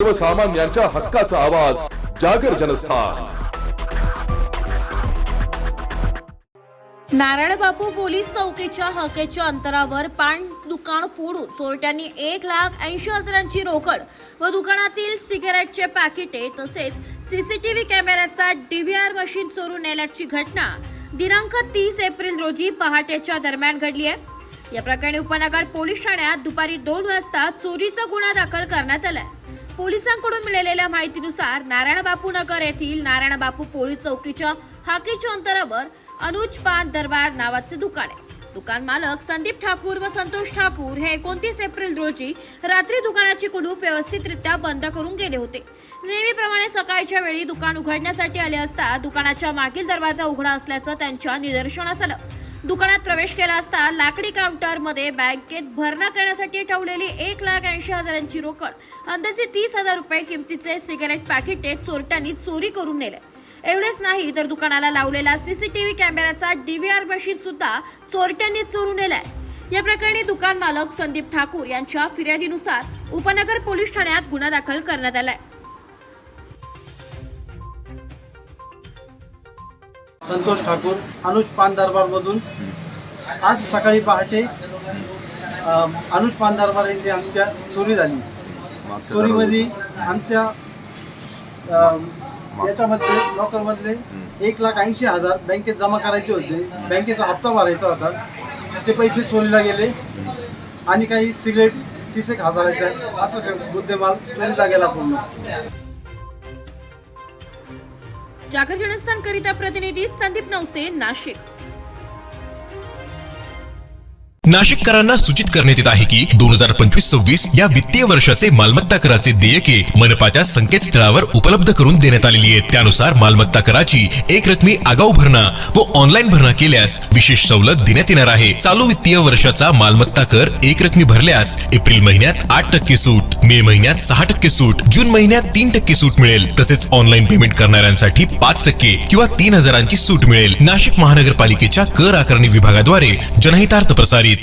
सर्वसामान्यांच्या हक्काचा आवाज जागर जनस्थान। नारायणबापू पोलीस चौकीच्या हकेच्या अंतरावर पान दुकान फोडून चोरट्यांनी 1,80,000ची रोकड व दुकानातील सिगारेटचे पॅकेटे तसेच सीसीटीव्ही कॅमेऱ्याचा डीव्हीआर मशीन चोरून नेल्याची घटना दिनांक 30 एप्रिल रोजी पहाटेच्या दरम्यान घडली आहे। या प्रकरणी उपनगर पोलीस ठाण्यात दुपारी 2 वाजता चोरीचा गुन्हा दाखल करण्यात आलाय। पोलिसांकडून मिळालेल्या माहितीनुसार नारायणबापू नगर येथील नारायणबापू पोलीस चौकीच्या हाकेच्या अंतरावर अनुज पान दरबार नावाचे दुकान आहे। दुकान मालक संदीप ठाकूर व संतोष ठाकूर हे 29 एप्रिल रोजी रात्री दुकानाची कुलूप व्यवस्थितरित्या बंद करून गेले होते। नेहमीप्रमाणे सकाळच्या वेळी दुकान उघडण्यासाठी आले असता दुकानाच्या मागील दरवाजा उघडा असल्याचं त्यांच्या निदर्शनास आलं। दुकानात प्रवेश केला असता लाकडी काउंटर मध्ये बँकेत भरणा करण्यासाठी ठेवलेली 1,80,000ची रोकड, अंदाजे 30,000 रुपये किमतीचे सिगारेट पॅकेट चोरट्यांनी चोरी करून नेले। एवढेच नाही तर दुकानाला लावलेला सीसीटीव्ही कॅमेऱ्याचा डीव्हीआर मशीन सुद्धा चोरट्यांनी चोरून नेलाय। या प्रकरणी दुकान मालक संदीप ठाकूर यांच्या फिर्यादीनुसार उपनगर पोलीस ठाण्यात गुन्हा दाखल करण्यात आलाय। संतोष ठाकूर अनुज पान दरबार मधून आज सकाळी पहाटे अनुज पान दरबार येथे आमच्या चोरी झाली। चोरीमध्ये आमच्या याच्यामध्ये लॉकरमधले 1,80,000 बँकेत जमा करायचे होते। बँकेचा हप्ता भरायचा होता, ते पैसे चोरीला गेले आणि काही सिगरेट 30,000च्या असं मुद्देमाल चोरीला गेला पूर्ण। जागर जनस्थान करिता प्रतिनिधी संदीप नवसे, नाशिक। नाशिककरांना सूचित करण्यात येत आहे की 2025-26 या वित्तीय वर्षाचे मालमत्ता कराचे देयके मनपाच्या संकेतस्थळावर उपलब्ध करून देण्यात आलेली आहेत। त्यानुसार मालमत्ता कराची एक रकमी आगाऊ भरणा व ऑनलाईन भरणा केल्यास विशेष सवलत देण्यात येणार आहे। चालू वित्तीय वर्षाचा मालमत्ता कर एक रकमी भरल्यास एप्रिल महिन्यात 8% सूट, मे महिन्यात 6% सूट, जून महिन्यात 3% सूट मिळेल। तसेच ऑनलाईन पेमेंट करणाऱ्यांसाठी 5% किंवा 3,000ची सूट मिळेल। नाशिक महानगरपालिकेच्या कर आकारणी विभागाद्वारे जनहितार्थ प्रसारित।